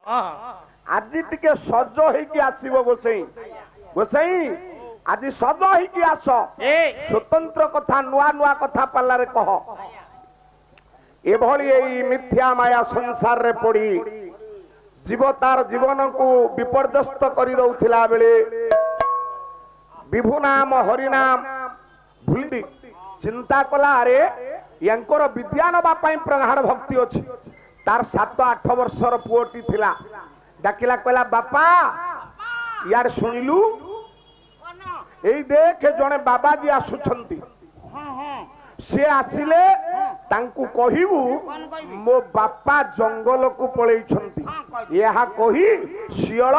आज टिके सज होइकी आसीबो गोसाई गोसाई आज सज होइकी आस स्वतंत्र कथा नुआ नुआ कथा पालारे कह एभली एई मिथ्या माया संसार रे पड़ी जीव तार जीवन को विपर्यस्त करि दउथिला बेले विभु नाम हरि नाम भूली चिंता कला अरे यांकर विद्या नबा पई प्रगाढ़ भक्ति अछि तार 7-8 वर्षर पुओटी थिला डाकिला कहला बापा यार सुनिलु एई देख जने बाबाजी आसुछंती से आसिले तांकु कहिबु मो बापा जंगल को पळेइछंती यहा कही शियल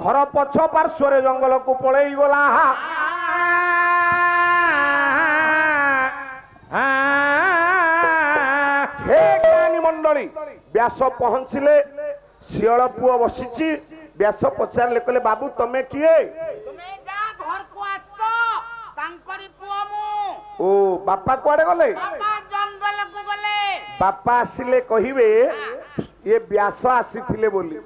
घर पछ पार्श्व जंगल को पळेई गला मंडली व्यास पहुंचले शियल पुओ बसिची व्यास पचारले कहले बाबू तमे किए ओ बापा कुआडे गले बापा आसिले कहिबे ये व्यास आसीथिले बोली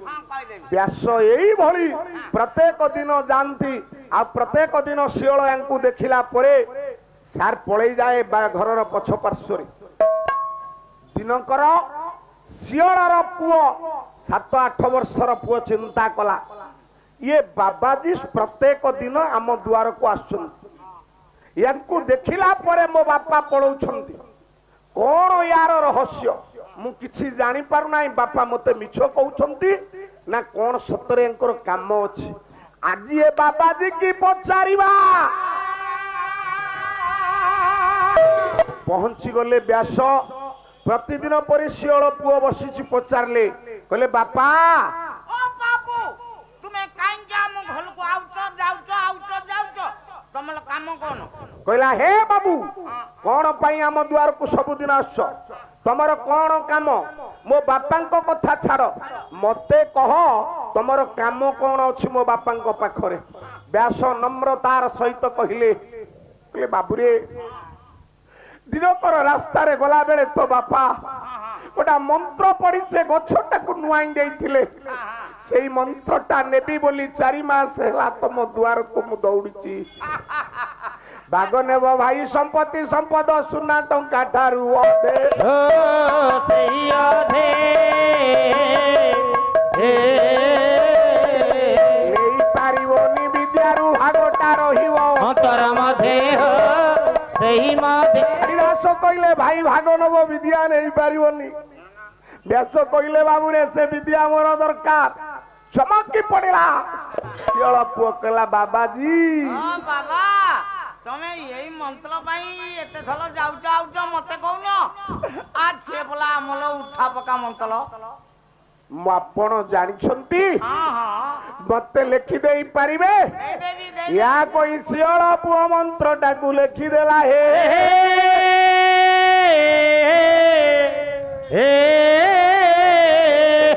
व्यास एई भली प्रत्येक दिन जानती आ प्रत्येक दिन शियल यांकु देखिला परे सार पळेई जाए घरर पछ पार्श्व दिनकर शियलर पुओ 7-8 वर्षर पुओ चिंता कला ये बाबाजी प्रत्येक दिन आम दुआर को आसुछंती यांकु देखिला परे मो बापा पळौछंती कोन यार रहस्य मु किछि जानि पारु नाही बापा मते मिछ कहउछंती ना कोन सतरे यांकर काम अछि आज ये बाबाजी की पचारिबा पहुंची गले व्यास प्रतिदिन पर शियल पुओ बसी पचारे कहले बापा ओ बाबू तुमे कांजा मो घर को आउच जाउच तमल काम कोन कहला हे बाबू कोन पई हम द्वार को सबुदिन आस तमर कोन काम मो बापांको कथा छाड़ मते कह तमर काम कोन अछि मो बापांको पाखरे व्यास नम्रतार सहित कहले बाबू रे दिनकर रास्ता रे गला बेले तो बापा गोटा मंत्र पड़ी से गछटा को नुआई देइथिले सेई मंत्रटा नेबी बोली 4 मास हैला तम द्वार को मु दौड़ीची भाग नेब भाई संपत्ति संपद सुना टंका ठारू अधे सेई अधे लेई पारिबोनी विद्यारू भागटा रहिबो अंतर मध्ये सेई मध्ये व्यास कहले भाई भाग नब विद्या नहीं पारिबोनी व्यास कहले बाबू रे से विद्या मोर दरकार चमकी पड़ेला शियल पुओ कहला बाबाजी हां बाबा तमे यही मंत्र पई एते थल जाउच मते कहउनो आज से बोला अमल उठा पका मंत्र आपण जानिछंती हां हां मते लिखि देई परिबे या कोई शियल पुओ मंत्रटा को लिखि देला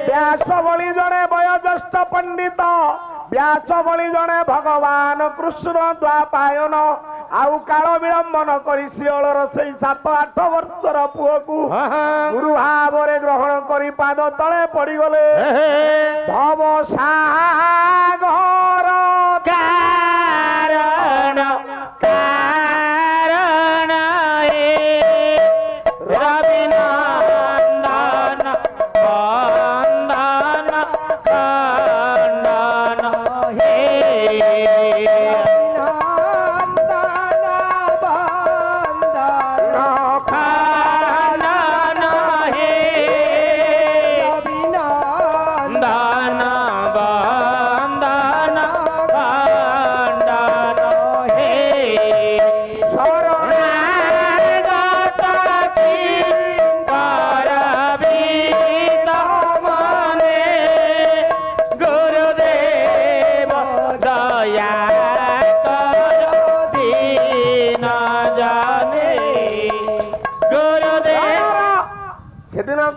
व्यास बलि जने वयोज्येष्ठ पंडित व्यास बलि जने भगवान कृष्ण द्वापायन आउ काल विलंबन करी शियलर सेई 7-8 वर्षर पुओ को गुरु भावरे ग्रहण करी पाद तले पड़ी गले भव सागर कारण कारण रविनंदन वंदन खंडन हे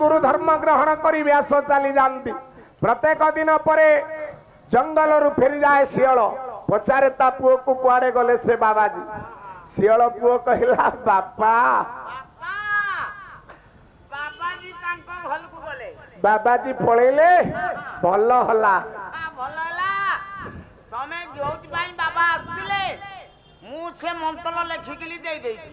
गुरु धर्म ग्रहण करी व्यास चली जाती प्रत्येक दिन पर जंगल रु फेरी जाए शियल पचारे ता पुओ को कुआडे गले से बाबाजी शियल पुओ कहला बापा ବାବାଜୀ ପଳେଇଲେ ଭଲ ହେଲା। ଭଲ ହେଲା ତମେ ଯୋଉଥିପାଇଁ ବାବା ଆସିଥିଲେ ମୁଁ ସେ ମନ୍ତ୍ର ଲେଖିକିରି ଦେଇଦେଇଛି।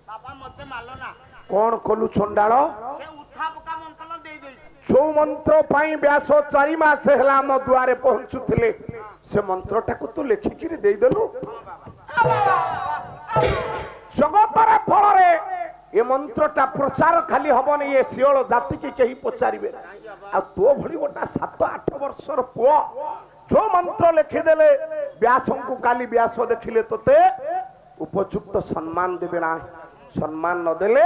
ବାବା ମତେ ମାଲ ନା କଣ କଲୁ ଚଣ୍ଡାଳ? ସେ ଉଠା ପକା ମନ୍ତ୍ର ଦେଇଦେଇଛି। ଯୋଉ ମନ୍ତ୍ର ପାଇଁ ବ୍ୟାସ 4 ମାସ ହେଲା ଆମ ଦୁଆରେ ପହଞ୍ଚୁଥିଲେ ସେ ମନ୍ତ୍ରଟାକୁ ତୁ ଲେଖିକିରି ଦେଇଦେଲୁ। ଜଗତର ଫଳରେ ଏ ମନ୍ତ୍ରଟା ପ୍ରଚାର ଖାଲି ହବନି, ଏ ଶିଅଳ ଜାତିକି କେହି ପଚାରିବେ। ଆଉ ତୋ ଭଳି ଗୋଟା 7-8 ବର୍ଷର ପୁଅ ଯୋଉ ମନ୍ତ୍ର ଲେଖିଦେଲେ ବ୍ୟାସଙ୍କୁ କାଲି ବ୍ୟାସ ଦେଖିଲେ ତୋତେ ଉପଯୁକ୍ତ ସମ୍ମାନ ଦେବେ ନାହିଁ। ସମ୍ମାନ ନଦେଲେ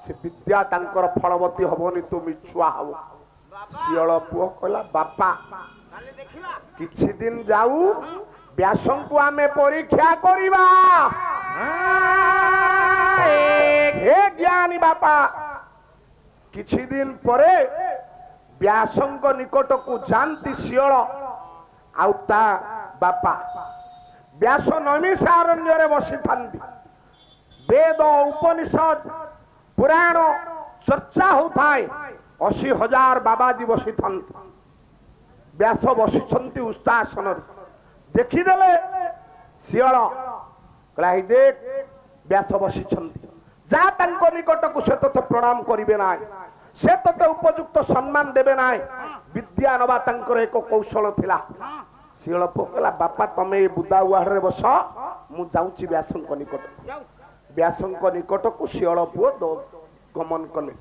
ସେ ବିଦ୍ୟା ତାଙ୍କର ଫଳବତୀ ହବନି, ତୁ ମିଛୁଆ ହବ। ଶିଅଳ ପୁଅ କହିଲା ବାପା କିଛି ଦିନ ଯାଉ ବ୍ୟାସଙ୍କୁ ଆମେ ପରୀକ୍ଷା କରିବା। ହେ ଜ୍ଞାନୀ ବାପା କିଛି ଦିନ ପରେ ବ୍ୟାସଙ୍କ ନିକଟକୁ ଯାଆନ୍ତି ଶିଅଳ ଆଉ ତା ବାପା। ବ୍ୟାସ ନୈମିଷାରଣ୍ୟରେ ବସିଥାନ୍ତି। ବେଦ ଉପନିଷଦ ପୁରାଣ ଚର୍ଚ୍ଚା ହଉଥାଏ। 80,000 ବାବାଜୀ ବସିଥାନ୍ତି। ବ୍ୟାସ ବସିଛନ୍ତି ଉସ୍ତାସନରେ। ଦେଖିଦେଲେ ଶିଅଳ କହିଲା ଏଇ ଦେଖ ବ୍ୟାସ ବସିଛନ୍ତି, ଯା ତାଙ୍କ ନିକଟକୁ, ସେ ତୋତେ ପ୍ରଣାମ କରିବେ ନାହିଁ, ସେ ତୋତେ ଉପଯୁକ୍ତ ସମ୍ମାନ ଦେବେ ନାହିଁ। ବିଦ୍ୟା ନବା ତାଙ୍କର ଏକ କୌଶଳ ଥିଲା। ଶିଅଳ ପୁଅ କହିଲା ବାପା ତମେ ଏ ବୁଦା ଉଆଡ଼ରେ ବସ, ମୁଁ ଯାଉଛି ବ୍ୟାସଙ୍କ ନିକଟକୁ। ବ୍ୟାସଙ୍କ ନିକଟକୁ ଶିଅଳ ପୁଅ ଗମନ କଲେ।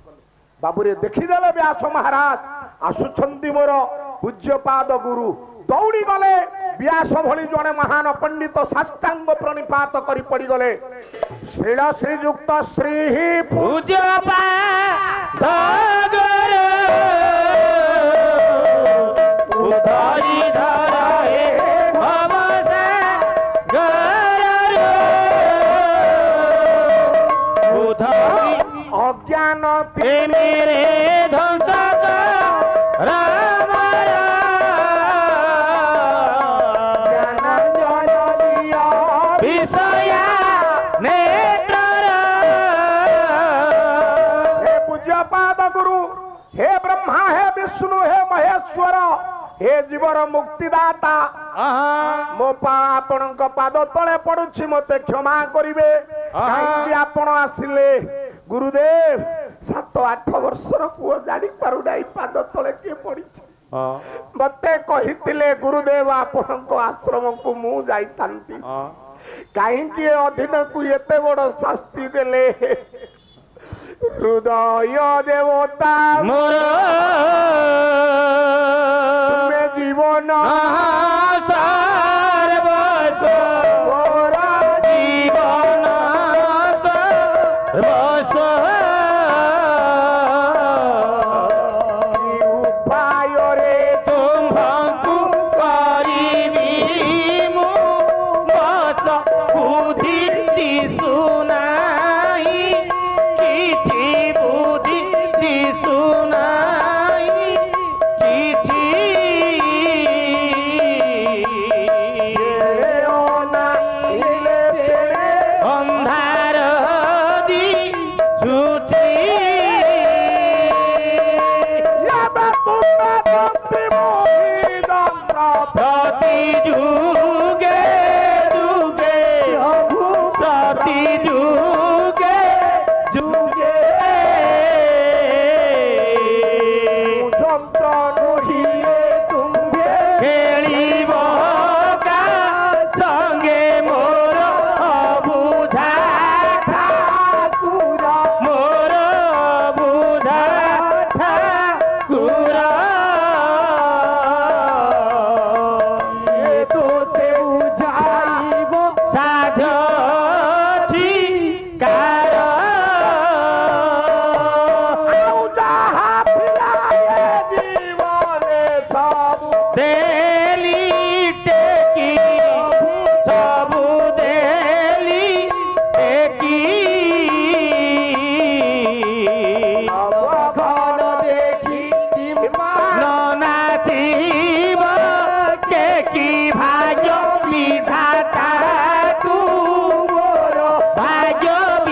ବାବୁରେ ଦେଖିଦେଲେ ବ୍ୟାସ ମହାରାଜ ଆସୁଛନ୍ତି ମୋର ପୂଜ୍ୟପାଦ ଗୁରୁ। ଦୌଡ଼ି ଗଲେ ବ୍ୟାସ ଭଳି ଜଣେ ମହାନ ପଣ୍ଡିତ ସାଷ୍ଟାଙ୍ଗ ପ୍ରଣିପାତ କରି ପଡ଼ିଗଲେ। ଶ୍ରୀଳ ଶ୍ରୀଯୁକ୍ତ ଶ୍ରୀ ପୂଜ୍ୟପାଦ ଗୁରୁ ଉଦ୍ଧରି ଧର ହେ অজ্ঞান মেরে ধ্বংস রাম বিষয়া নেত্র। হে পূজ্যপাদ গুরু, হে ব্রহ্মা, হে বিষ্ণু, হে মহেশ্বর, হে জীবর মুক্তিদাতা, ମୋ ଆପଣଙ୍କ ପାଦ ତଳେ ପଡୁଛି, ମତେ କ୍ଷମା କରିବେ। କାହିଁକି ଆପଣ ଆସିଲେ? ଗୁରୁଦେବ 7-8 ବର୍ଷର ପୁଅ ଜାଣିପାରୁ ନାହିଁ ପାଦ ତଳେ କିଏ ପଡିଛି। ମତେ କହିଥିଲେ ଗୁରୁଦେବ ଆପଣଙ୍କ ଆଶ୍ରମକୁ ମୁଁ ଯାଇଥାନ୍ତି, କାହିଁକି ଅଧୀନକୁ ଏତେ ବଡ ଶାସ୍ତି ଦେଲେ? ହୃଦୟ ଦେବତା ତୁମେ ଜୀବନ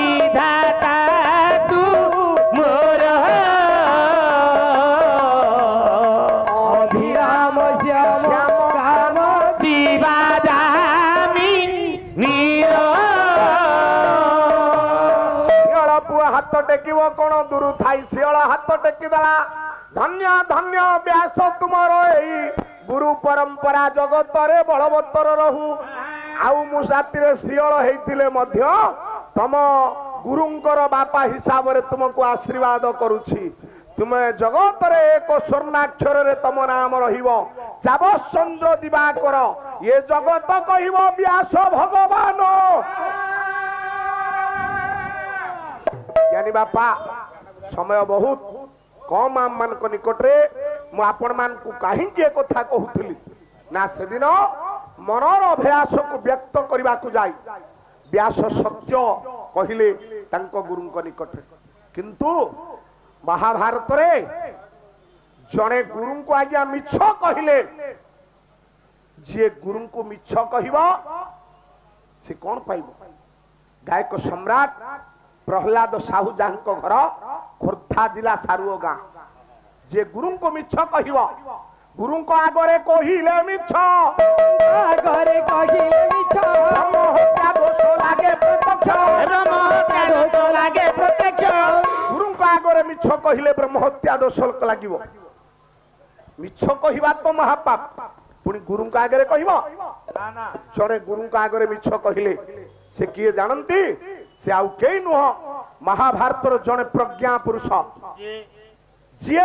विधाता टेकिब कौन दूर थाई शियल हाथ टेकिदेला धन्य धन्य व्यास तुमर एई गुरु परंपरा जगत रे बलवत्तर रहू आउ मु साथी शियल हेतिले मध्य तम गुरुंकर बापा हिसाब रे तुमको आशीर्वाद करूछि तुम्हें जगत रे एक स्वर्णाक्षर रे तम नाम रहिबो चाबचंद्र दिवाकर ये जगत कहिबो व्यास भगवान ज्ञानी बापा समय बहुत कम आम मान निकट रे मु आपण मान को कहीं कथा कहूली ना से दिन मनर अभ्यास को व्यक्त करने को जाई व्यास सत्य कहले तांको गुरुंक निकट किंतु महाभारत रे जड़े गुरु को आज्ञा मिछ कहले जी गुरु को मिछ कहबो से कौन पाइब गायक सम्राट प्रहलाद साहू जांको घर खोर्धा जिला सारुओ गाँ जे गुरु को मिछ कहबो गुरु को आगरे कहिले मिछ आगरे कहिले मिछ ब्रह्म हत्या दोष लागे प्रत्यक्ष ब्रह्म हत्या दोष लागे प्रत्यक्ष गुरु को आगरे मिछ कहिले ब्रह्म हत्या दोष लागिबो मिछ कहबा तो महापाप पुणी गुरु को आगरे कहबो ना ना जड़े गुरु को आगरे मिछ कहले से किए जानती से आउ केई नुह महाभारत जड़े प्रज्ञा पुरुष जी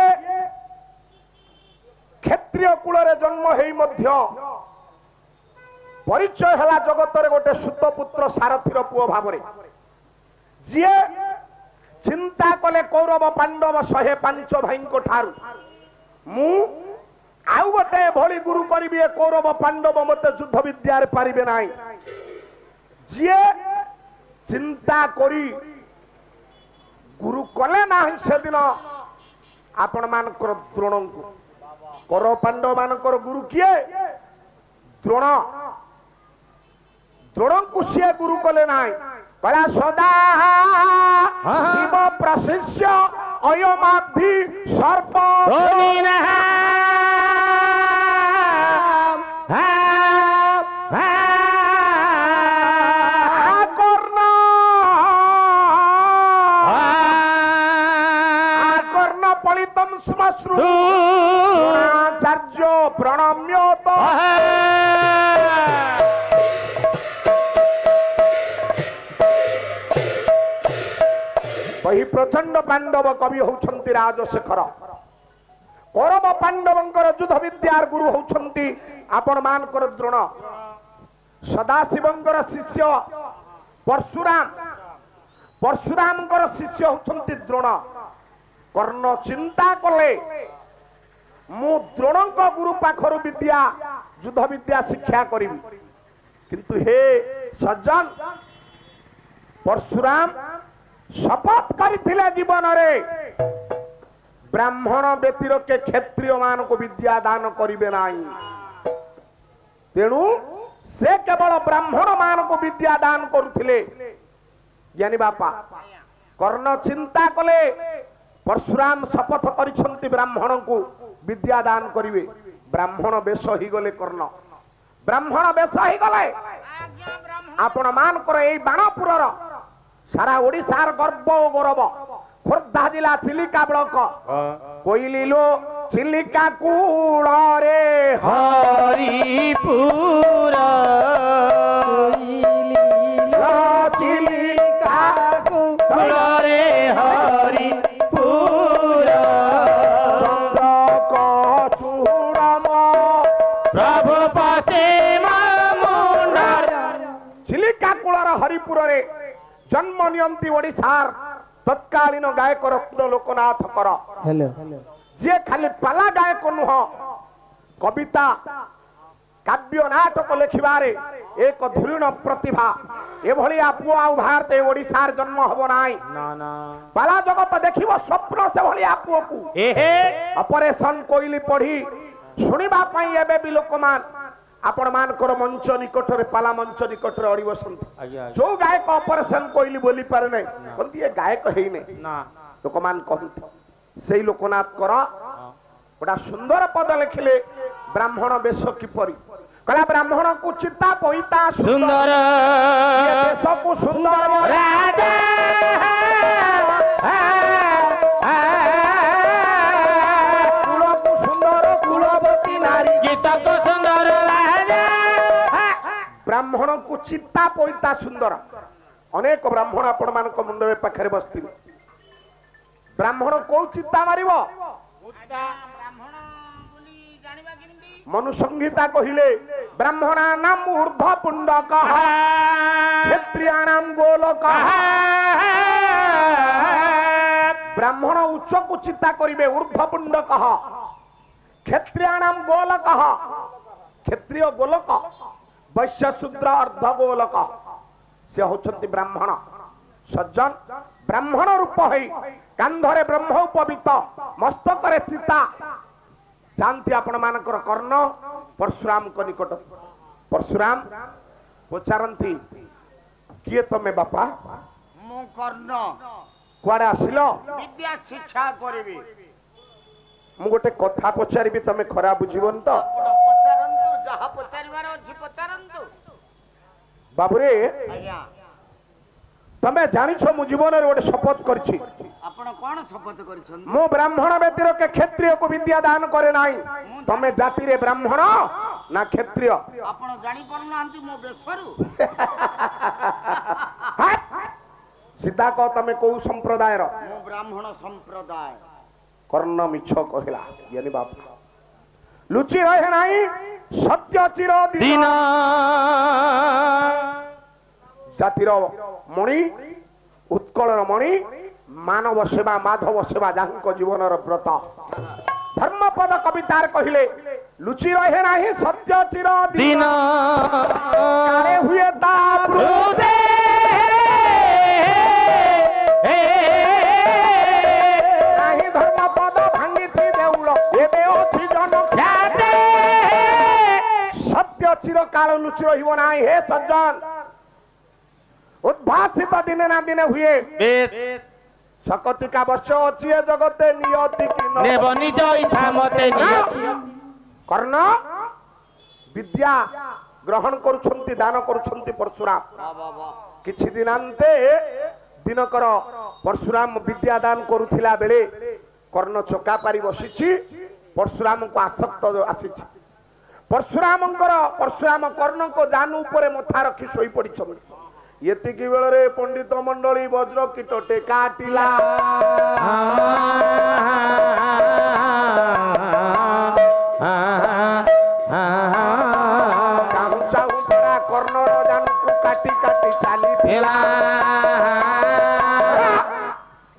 क्षेत्रीय कूल रे जन्म हेई मध्य परिचय हला जगत रे गोटे सुतपुत्र सारथीर पुओ भावरे जी चिंता कले कौरव पांडव 105 भाई ठारू मु आउ गोटे भली गुरु करिबे कौरव पांडव मते युद्ध विद्या रे पारिबे नाही जी चिंता करी गुरु कले नाही से दिन आपण मानकर द्रोण को कौरव पांडव मानकर गुरु किए द्रोण द्रोण को सी गुरु कले नाही कहला सदा शिव प्रशिष्य अयमाधि सर्प आकर्ण पलितम श्मश्रु आचार्य प्रणम्योत वही प्रचंड पांडव कवि होउछंती राजशेखर कौरव पांडवंकर युद्ध विद्यार गुरु होउछंती आपण मानकर द्रोण सदाशिवंकर शिष्य परशुराम परशुरामकर शिष्य होउछंती द्रोण कर्ण चिंता कले मु द्रोणक गुरु पाखर विद्या युद्ध विद्या शिक्षा करी किंतु हे सज्जन परशुराम शपथ करथिले जीवन रे ब्राह्मण व्यतिर के क्षत्रिय मान को विद्या दान करिवे नाही तेणु से केवल ब्राह्मण मान को विद्या दान करुथिले ज्ञानी बापा कर्ण चिंता कले परशुराम शपथ करिसंती ब्राह्मण को विद्या दान करिवे ब्राह्मण बेश ही गले कर्ण ब्राह्मण बेश ही गले आपण मान कर एई बाणपुर सारा ओडिशार गर्व और गौरव खोर्धा जिला चिलिका ब्लॉक कोइलिलो चिलिका कूल रे हरिपुर चिलिका कूल रे हरिपुर चंद्रक सुरम प्रभु पते मुंडर चिलिका कूलर हरिपुर रे जन्म नियंती ओडिशार तत्कालीन गायक रत्न लोकनाथ कर जे खाली पाला गायक नुह कविता काव्य नाटक लिखिबारे एक धुरीण प्रतिभा एभली पुओ आ भारत ओडिशार जन्म हबो नाही पाला जगत देखिबो स्वप्न से भली पुओ को ऑपरेशन कोइली पढ़ी सुनिबा पई एबे भी लोकमान आपण मानकर मंच निकट रे पाला मंच निकट रे अड़ी बसंती जो गायक ऑपरेशन कोइली बोली पारे नै कोंती ए गायक हेई नै ना लोक मान कहंती सेई लोकनाथ कर बड़ा सुंदर पद लिखिले ब्राह्मण वेश किपरि कला ब्राह्मण को चित्ता पोइता सुंदर ये देश को सुंदर राजा ब्राह्मण को चित्ता पईता सुंदर अनेक ब्राह्मण आपण मानक मुंड पाखे बसथिबे ब्राह्मण को चित्ता मारिबो ब्राह्मण बोली जानिबा केमिति मनु संहिता कहिले ब्राह्मणा नाम ऊर्ध्व पुंडक क्षत्रियाणाम गोलक ब्राह्मण उच्च को चित्ता करिवे ऊर्ध्व पुंडक क्षत्रियाणाम गोलक क्षत्रिय गोलक वैश्य शूद्र अर्ध गोलक से होचंती ब्राह्मण सज्जन ब्राह्मण रूप होई कांधरे ब्रह्म उपवित मस्तक रे सीता जानती आपण मानकर कर्ण परशुराम को निकट परशुराम पचारंती किए तमे बापा मु कर्ण कुआडे आसिलो विद्या शिक्षा करिबी मु गोटे कथा पचारिबी तमे खरा बुझिबन तो पचारंतु जहा पचारिबार अछि पचारंतु बाबुरे आज्ञा तमे जानिछो मु जीवन रे गोटे शपथ करछि आपण कोन शपथ करिछन मु ब्राह्मण व्यतीत के क्षत्रिय को विद्या दान करे नाही तमे जाति रे ब्राह्मण ना क्षत्रिय आपण जानि परनांती मो बेसरु सीधा कह तमे को संप्रदाय रो मो ब्राह्मण संप्रदाय कर्ण मिछ कहला यानी बाप लुचि रहे नाही सत्य चिर दिन जातिर मणि उत्कलर मणि मानव सेवा माधव सेवा जाहक जीवनर व्रत धर्मपद कवितार कहिले लुचि रहे नाही सत्य चिर दिन काले हुए ता प्रुदे नाही धर्मपद भांगिथि देउल एबे अछि जन ख्याते सत्य चिर काल लुचि रहिबो नाही हे सज्जन उद्भासित दिने ना दिने हुए सकतिका वर्ष अछि जगते नियति कि नेब निज इच्छा मते नियति कर्ण विद्या ग्रहण करुछंती दान करुछंती परशुराम किछि दिनांते दिनकर परशुराम विद्या दान करुथिला बेले कर्ण चका पारी बसिछि परशुराम को आसक्त आसीछि परशुराम कर्ण को जानू ऊपर मथा रखी सोई पड़िछन एतिकी बेल रे पंडित मंडली वज्र कीट टेका टिला कर्णर जानू काटी काटी चाली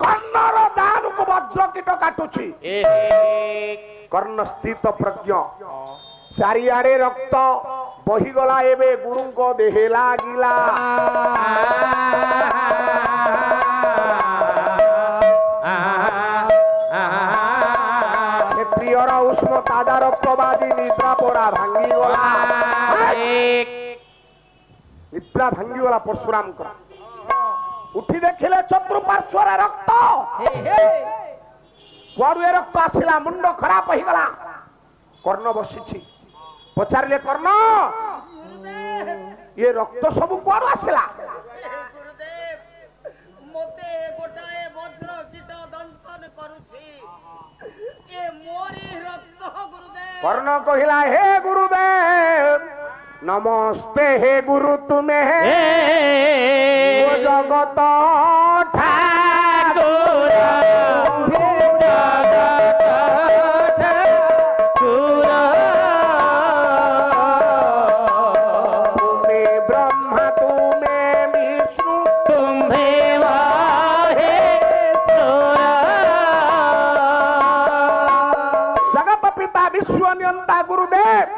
कर्णर जानू को वज्र कीट काटुछि कर्ण स्थित प्रज्ञ चारिआडे रक्त बहीगला एबे गुरु को देहे लागिला क्षत्रियर उष्ण ताजा रक्तवादी निद्रा पड़ा भांगी गला निद्रा भांगी गला परशुराम को उठी देखिले चतुर्पार्श्वर रक्त कुआडु रक्त आसिला मुंड खराब हो गला कर्ण बसिछि पचारे कर्ण ये रक्त सब कुआडु आसिला गुरुदेव मोते गोटाए वज्र कीट दंशन करूछि ए मोरी रक्त गुरुदेव कर्ण कहिला हे गुरुदेव नमस्ते हे गुरु तुम्हें वो जगत ठाकुर विश्वनियंता गुरुदेव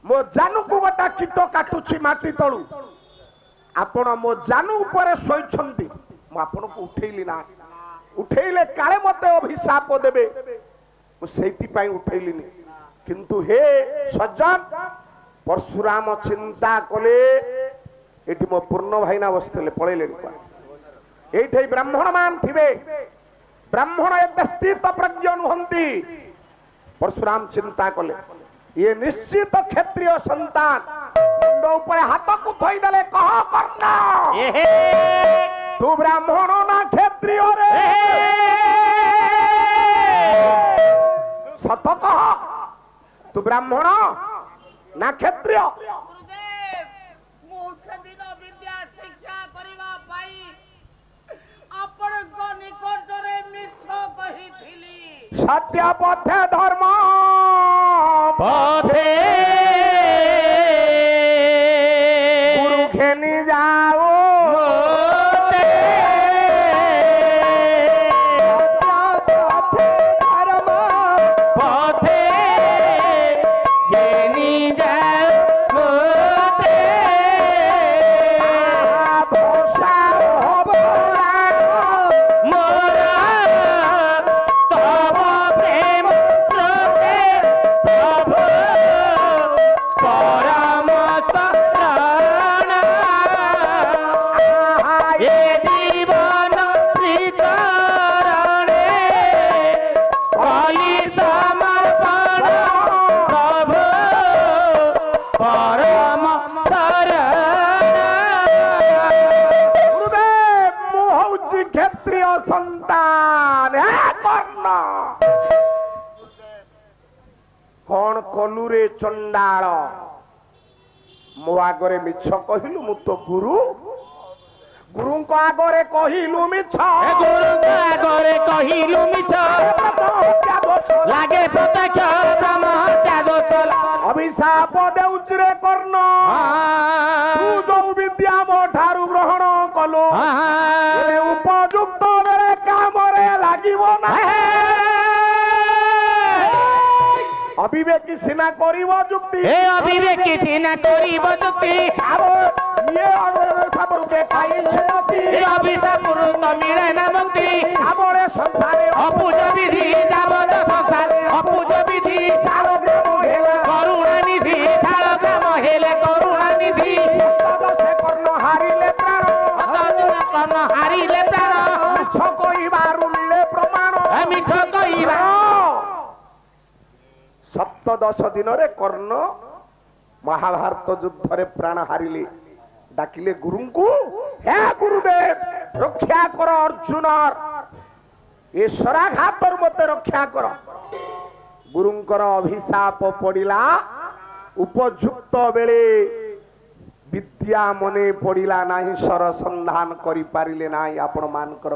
मो जानू को गोटा कीट काटुछि माटी तळु आपण मो जानू ऊपर सोइछंती मो आपण को उठेइली ना उठेइले काले मते अभिशाप देबे मो सेति पई उठेइलिनी किंतु हे सज्जन परशुराम चिंता कले एठी मो पूर्ण भाईना बसतले पळेले एठी ब्राह्मण मान थिबे ब्राह्मण एते स्थित प्रज्ञ नुहंती परशुराम चिंता कले ये निश्चित क्षत्रिय संतान मुंड ऊपर हाथ को थई देले कह कर्ण तू ब्राह्मण ना क्षत्रिय रे सत कह तू ब्राह्मण ना क्षत्रिय गुरुदेव सत्य पथे धर्म पथे गुरु घेनी जाओ मोते पथे धर्म पथे घेनी जाओ मोते भोषा होबला मोरा तब प्रेम स्रोते प्रभु परम शरण ए जीवन श्रीचरणे कली समर्पण प्रभु परम शरण गुरुदेव मु हूँ क्षत्रिय संतान हे कर्ण कौन कलु रे चंडाल मो आगरे मिछ कहिलु मु तो गुरु गुरु को आगरे कहिलु मिछ ए गुरु आगरे कहिलु मिछ लागे प्रत्यक्ष ब्रह्म हत्या दोष अभिशाप देउछ रे कर्ण तू जो विद्या मो ठारू ग्रहण कलो ए उपयुक्त बेले काम रे लागिबो ना अविवेकी सिना करिबो जुक्ति हे अविवेकी सिना करिबो जुक्ति आबो ये अभिशाप रूपे खाई छेती हे अभिशाप रूप मिले ना मुक्ति आबोरे संसारे अपूज विधि जाबत संसार अपूज विधि चालो ग्राम हेला करुणा निधि थाल ग्राम हेले करुणा निधि से कर्ण हारिले प्राण असजुन कर्ण हारिले प्राण मिछ कहिबारु मिले प्रमाण मिछ कहिबा सप्तदश दिन रे कर्ण महाभारत युद्ध रे प्राण हारिले डाकिले गुरु को हे गुरुदेव रक्षा कर अर्जुन ये शराघातर मते रक्षा कर गुरुंकर अभिशाप पड़िला उपयुक्त बेले विद्या मने पड़िला नाही सर संधान करि पारिले नाही आपण मानकर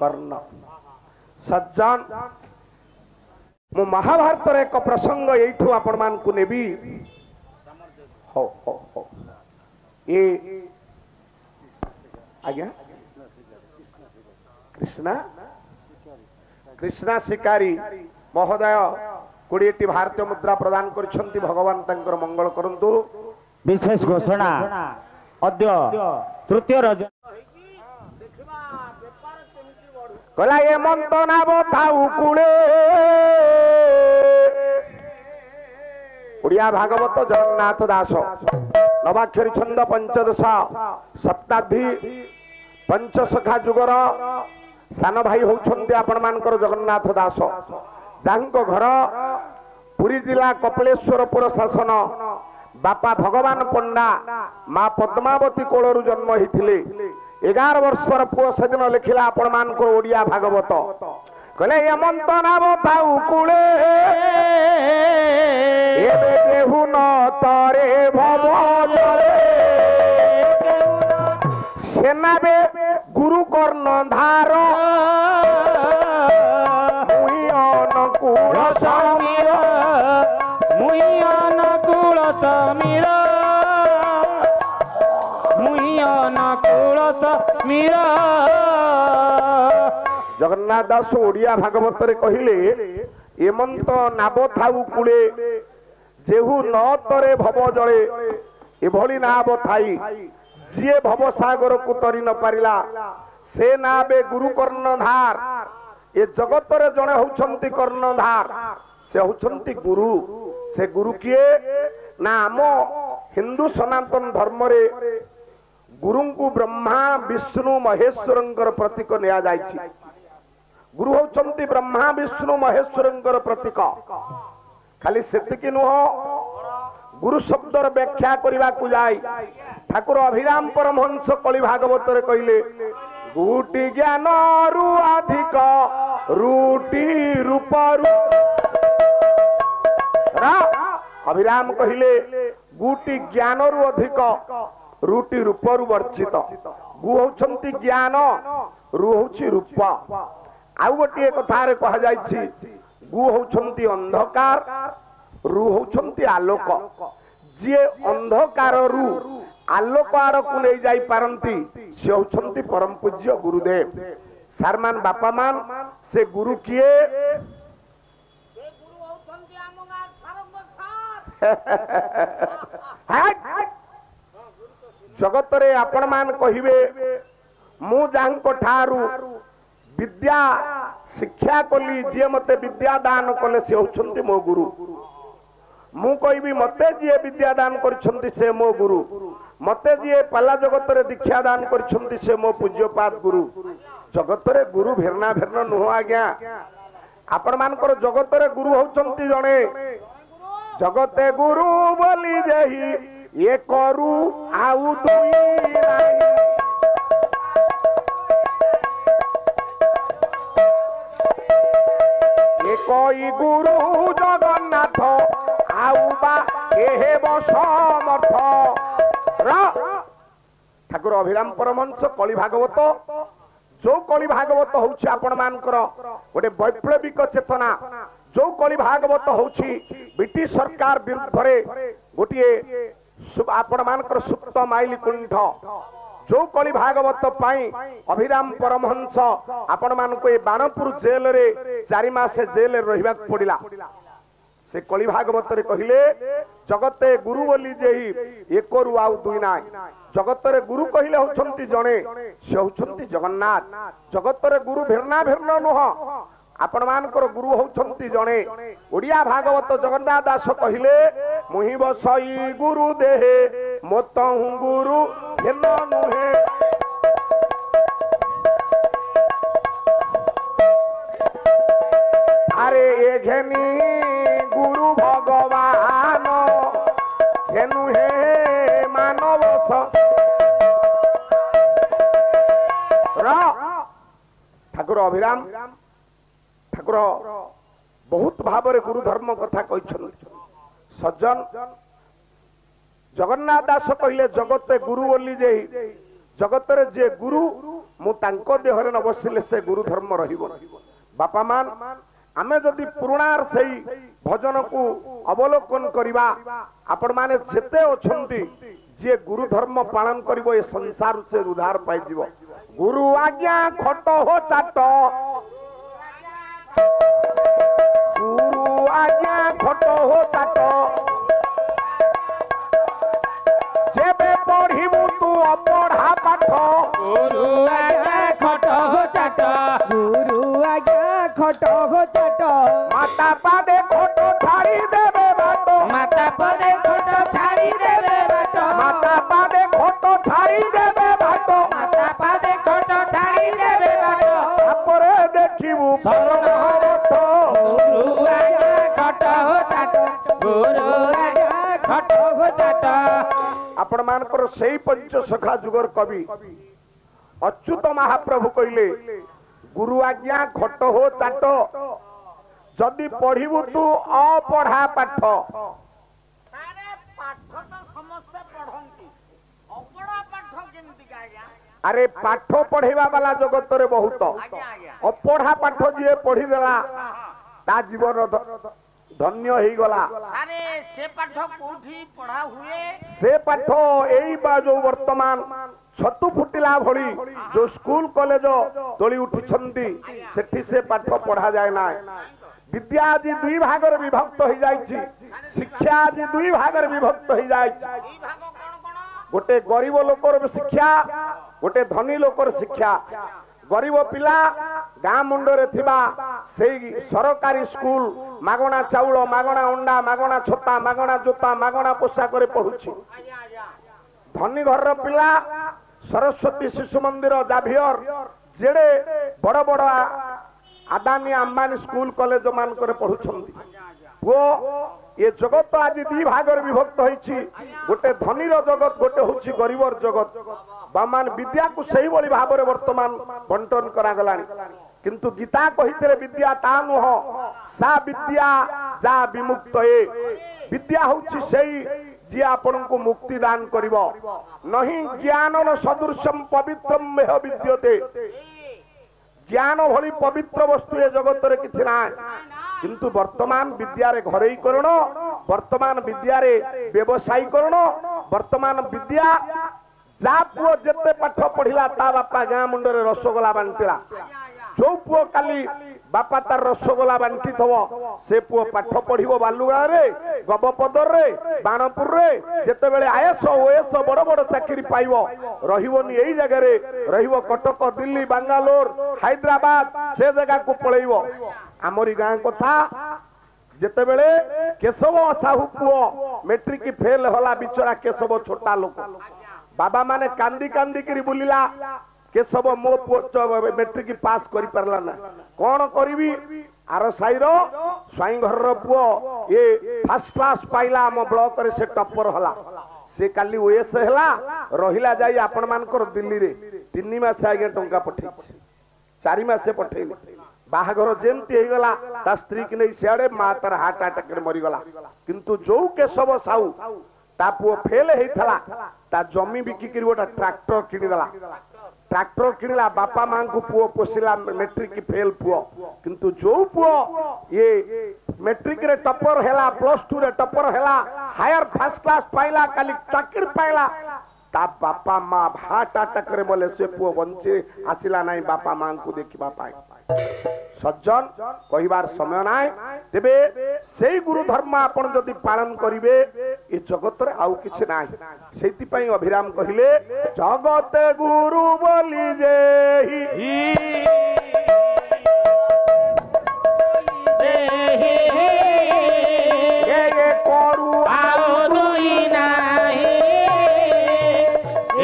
कर्ण सज्जन मु महाभारत रे एक प्रसंग एठू आपण मान को नेबी हो हो हो ये आज्ञा कृष्णा कृष्णा शिकारी महोदय 20टी भारतीय मुद्रा प्रदान करछंती भगवान तांकर मंगल करंतु विशेष घोषणा अद्य तृतीय रज कला ये मंत नाम थाउ कुळे उड़िया भागवत जगन्नाथ दास नवाक्षरी छंद पंचदश सप्ताब्दी पंचसखा जुगर सान भाई होउछंती आपण मानकर जगन्नाथ दास जांको घर पुरी जिला कपिलेश्वरपुर शासन बापा भगवान पंडा माँ पद्मावती कोलरू जन्म होइथिले 11 वर्षर पुओ सेदिन लिखिला आपण मानकर ओडिया भागवत कहले यमंत नाम थाउ कुळे एबे केहू न तरे भव जले सेनाबे गुरु कर्ण धार अनुकूल समीर मुई अनुकूल समीर मुई अनुकूल समीर जगन्नाथ दास ओडिया भागवत रे कहिले एमंत नाब थाउ कुळे जेहू न तरे भव जळे एभली नाब थाई जिए भव सागर को तरी न पारिला से नाबे गुरु कर्णधार ए जगत रे जणे होउछंती कर्णधार से होउछंती गुरु से गुरु किए ना आम हिंदू सनातन धर्म रे गुरु को ब्रह्मा विष्णु महेश्वरंकर प्रतीक निया जायछि गुरु होउछंती ब्रह्मा विष्णु महेश्वरंकर प्रतीक खाली सेतिकी नुह गुरु शब्दर व्याख्या करने को जाए ठाकुर अभिराम परमहंस कलि भागवत रे कहले गुटी ज्ञान रु अधिक रुटी रूपरु अभिराम कहले गुटी ज्ञान रु अधिक रुटी रूपरु वर्जित गु होउछंती ज्ञान रु होउछि रूप ଆଉ ଗୋଟିଏ କଥାରେ କୁହାଯାଇଛି ଗୁ ହଉଛନ୍ତି ଅନ୍ଧକାର ରୁ ହଉଛନ୍ତି ଆଲୋକ। ଯିଏ ଅନ୍ଧକାରରୁ ଆଲୋକ ଆଡ଼କୁ ନେଇ ଯାଇ ପାରନ୍ତି ସେ ହଉଛନ୍ତି ପରମ ପୂଜ୍ୟ ଗୁରୁଦେବ। ସାରମାନ ବାପାମାନ ସେ ଗୁରୁ କିଏ? ଜଗତରେ ଆପଣ ମାନ କହିବେ ମୁଁ ଯାହାଙ୍କ ଠାରୁ ବିଦ୍ୟା ଶିକ୍ଷା କଲି, ଯିଏ ମତେ ବିଦ୍ୟା ଦାନ କଲେ ସେ ହଉଛନ୍ତି ମୋ ଗୁରୁ। ମୁଁ କହିବି ମତେ ଯିଏ ବିଦ୍ୟା ଦାନ କରିଛନ୍ତି ସେ ମୋ ଗୁରୁ, ମତେ ଯିଏ ପାଲା ଜଗତରେ ଦୀକ୍ଷା ଦାନ କରିଛନ୍ତି ସେ ମୋ ପୂଜ୍ୟପାଦ ଗୁରୁ। ଜଗତରେ ଗୁରୁ ଭେର୍ନା ଭେର୍ନ ନୁହଁ ଆଜ୍ଞା। ଆପଣ ମାନଙ୍କର ଜଗତରେ ଗୁରୁ ହଉଛନ୍ତି ଜଣେ। ଜଗତେ ଗୁରୁ ବୋଲି ଯେହି ଏ କରୁ ଆଉ ଦୁଇ ନାହିଁ। একই গুরু জগন্নাথ আউ বা এহে সমর্থ। ঠাকুর অভিরাম পরমহংস কলি ভাগবত, जो कली भागवत होउछि आपण मानकर गोटे वैप्लविक चेतना, जो कली भागवत होउछि ब्रिटिश सरकार विरुद्ध रे गोटे आपण मानकर सुप्त माइली कुंठ, जो कली भागवत पाई अभिराम परमहंस आपण मानको ए बाणपुर जेल रे 4 मास जेल रहिबा पड़िला। से कली भागवत रे कहिले जगते गुरु बोली जेही एकरु आउ दुई नाय। जगतरे गुरु कहिले होछंती जणे, से होछंती जगन्नाथ। जगतरे गुरु भेरना भेरन नुह, आपण मानकर गुरु होछंती जणे। ओडिया भागवत जगन्नाथ दास कहिले मुहि बसई गुरु देहे मोतहु गुरु भेरन नुहे। अरे ए घेनी गुरु भगवान हेनु हे मानव ठाकुर अभिराम ठाकुर बहुत भाव गुरु धर्म कथा कहछन। सज्जन जगन्नाथ दास कहले जगते गुरु बोली जे जगतरे जे गुरु मु तांको देहरे न बसिले से गुरु धर्म रहिबो। बापा मान आमे जदि पुराणार सेई भजन को अवलोकन करिबा, आपण माने जेते अछंती जे गुरु धर्म पालन करिवो ए संसार से उद्धार पाइ जिवो। गुरु आज्ञा खट हो चाट, गुरु आज्ञा खट हो चाट, जेबे पढ़िबु तू अपढ़ा पाठ। गुरु आज्ञा खट हो चाट, गुरु आज्ञा खट हो चाट। माता पादे खोट छाड़ी देबे बाट, माता पदे खोट छाड़ी देबे बाट, माता पादे खोट छाड़ी देबे बाट। माता पदे खोट छाड़ी देबे बाट। अपरे देखिबु शरण रथ, गुरु आज्ञा खट हो चाट, गुरु आज्ञा खट हो चाट। आपण मानकर सेई पंच सखा जुगर कवि अच्युत महाप्रभु कहिले गुरु आज्ञा खट हो चाट, जदि पढ़िबु तू अपढ़ा पाठ। अरे पाठ तो समस्त पढ़ंती, अपढ़ा पाठ केमति आज्ञा? अरे पाठ पढ़ेवा वाला जगत रे बहुत, आज्ञा आज्ञा अपढ़ा पाठ जे पढ़ी देला ता जीवन धन्य हो गला। अरे से पाठ कोठी पढ़ा हुए? से पाठ एई बा जो वर्तमान छतु फुटिला भली जो स्कूल कॉलेज तोली उठिछंती सेठी से पाठ पढ़ा जाय ना। विद्या आज दुई भागर विभक्त हो जाइछि, शिक्षा आज दुई भागर विभक्त हो जाइछि। ई भाग कोन कोन? गोटे गरीब लोकर शिक्षा, गोटे धनी लोकर शिक्षा। गरीब पिला गाँ मुंडरे थिबा सेई सरकारी स्कूल मागणा चाउल, मागणा अंडा, मागणा छता, मागणा जोता, मागणा पोशाक रे पढुछि। आज्ञा आज्ञा धनी घर पिला सरस्वती शिशु मंदिर, जाभियर जेडे बड़ बड़ आदानी अंबानी स्कूल कॉलेज मान पढ़ुछंती। वो ये जगत आज दी भागर विभक्त होइछि, गोटे धनी रो जगत, गोटे होछि गरीबर जगत। बामान विद्या को सही बोली भाव में वर्तमान बंटन करा गलानी। किंतु गीता कहितरे विद्या ता नुह सा विद्या जा विमुक्त ए। विद्या होछि सही जी आपण को मुक्ति दान करिवो। नहीं ज्ञान न सदृशम पवित्रम मेह विद्यते। জ্ঞান ভଳି পবিত্র বস্তু এ জগতরে কিছু নাই কিন্তু বর্তমান বিদ্যারে ঘরেইকরণ বর্তমান বিদ্যারে ব্যবসায়ীকরণ বর্তমান বিদ্যা যা পুଅ যেতে পাঠ পঢ়ିଲା ତା ବାପା ଗାଁ ମୁଣ୍ଡରେ ରସଗୋଲା ବାଣ୍ଟିଲା ଯୋଉ ପୁଅ କାଲି ବାପା ତାର ରସଗୋଲା ବାଣ୍ଟିଥିବ ସେ ପୁଅ ପାଠ ପଢିବ ବାଲୁଗାଁରେ ଗବପଦରରେ ବାଣପୁରରେ ଯେତେବେଳେ ଆଇଏଏସ୍ ଓଏଏସ୍ ବଡ ବଡ ଚାକିରି ପାଇବ ରହିବନି ଏଇ ଜାଗାରେ ରହିବ କଟକ ଦିଲ୍ଲୀ ବାଙ୍ଗାଲୋର ହାଇଦ୍ରାବାଦ ସେ ଜାଗାକୁ ପଳେଇବ ଆମରି ଗାଁ କଥା ଯେତେବେଳେ କେଶବ ସାହୁ ପୁଅ ମେଟ୍ରିକ ଫେଲ ହେଲା ବିଚରା କେଶବ ଛୋଟା ଲୋକ ବାବା ମାନେ କାନ୍ଦି କାନ୍ଦିକିରି ବୁଲିଲା କେଶବ ମୋ ପୁଅ ମେଟ୍ରିକ ପାସ୍ କରିପାରିଲା ନା କଣ କରିବି ଆର ସାହିର ସ୍ୱାଇଁ ଘରର ପୁଅ ଏ ଫାର୍ଷ୍ଟ କ୍ଲାସ ପାଇଲା ଆମ ବ୍ଲକରେ ସେ ଟପର ହେଲା ସେ କାଲି ଓଏସ୍ ହେଲା ରହିଲା ଯାଇ ଆପଣ ମାନଙ୍କର ଦିଲ୍ଲୀରେ 3 ମାସ ଆଜ୍ଞା ଟଙ୍କା ପଠେଇଛି 4 ମାସ ପଠେଇଲେ ବାହାଘର ଯେମିତି ହେଇଗଲା ତା ସ୍ତ୍ରୀ କି ନେଇ ସିଆଡେ ମା ତାର ହାର୍ଟ ଆଟାକରେ ମରିଗଲା କିନ୍ତୁ ଯୋଉ କେଶବ ସାହୁ ତା ପୁଅ ଫେଲ ହେଇଥିଲା ତା ଜମି ବିକିକିରି ଗୋଟେ ଟ୍ରାକ୍ଟର କିଣିଦେଲା ट्रैक्टर किणला बापा मां को पुओ पोसिला मैट्रिक की फेल पुओ किंतु जो पुओ ये मैट्रिक रे टॉपर हैला +2 रे टॉपर हैला हायर फर्स्ट क्लास पाइला काली चाकरी पाइला ता बापा मां हार्ट अटैक रे बोले से पुओ बंचे आसिला नाही बापा मां को देखिबा पाए सज्जन कहिबार समय नाय तेबे सेई गुरु धर्म आपण जदि पालन करिवे ए जगत रे आउ किछ नाही सेति पई अभिराम कहिले जगत गुरु बोली जेहि ए करू आउ दुई नाही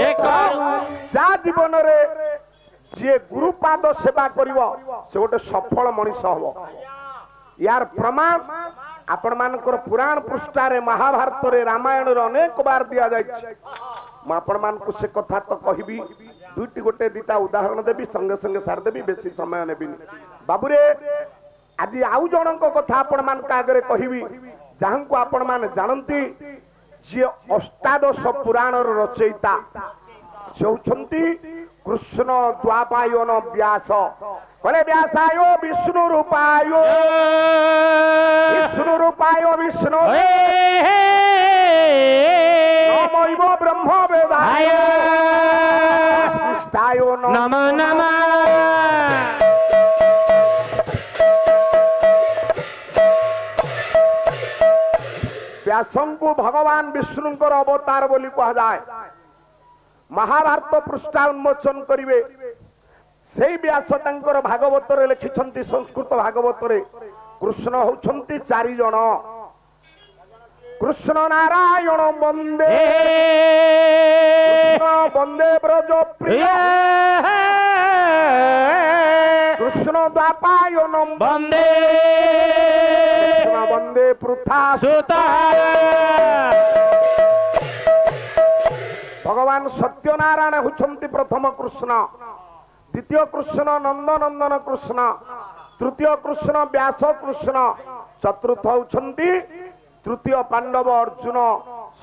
ए करू जा जीवन रे जे गुरुपाद सेवा करिवो से गोटे सफल मनीष हबो यार प्रमाण आपण मानकर पुराण पृष्ठारे महाभारत रे रामायण रे अनेक बार दिया जाय म आपण मान को से कथा तो कहिबी दुटी गोटे दिता उदाहरण देबी संगे संगे सार देबी बेसी समय नेबिनी बाबूरे आज आउ जनक कथा आपण मान का आगे कहिबी जहां को आपण मान जानंती जे अष्टादश पुराण रो रचयिता से होछंती कृष्ण द्वापायन व्यास कहले व्यासायो विष्णु रूपायो विष्णु नमो ब्रह्म वेदाय शिष्टायो नमो नमः व्यासं को भगवान विष्णुंकर अवतार बोली कहा जाए महाभारत पृष्ठा उन्मोचन करिवे सेई व्यास तांकर भागवत रे लिखिछंती संस्कृत भागवत रे कृष्ण होछंती 4 जण कृष्ण नारायण वंदे कृष्ण वंदे ब्रज प्रिय कृष्ण द्वापायन वंदे कृष्ण वंदे पृथा सुता भगवान सत्यनारायण होछंती प्रथम कृष्ण द्वितीय कृष्ण नंदनंदन कृष्ण तृतीय कृष्ण व्यास कृष्ण चतुर्थ होछंती तृतीय पांडव अर्जुन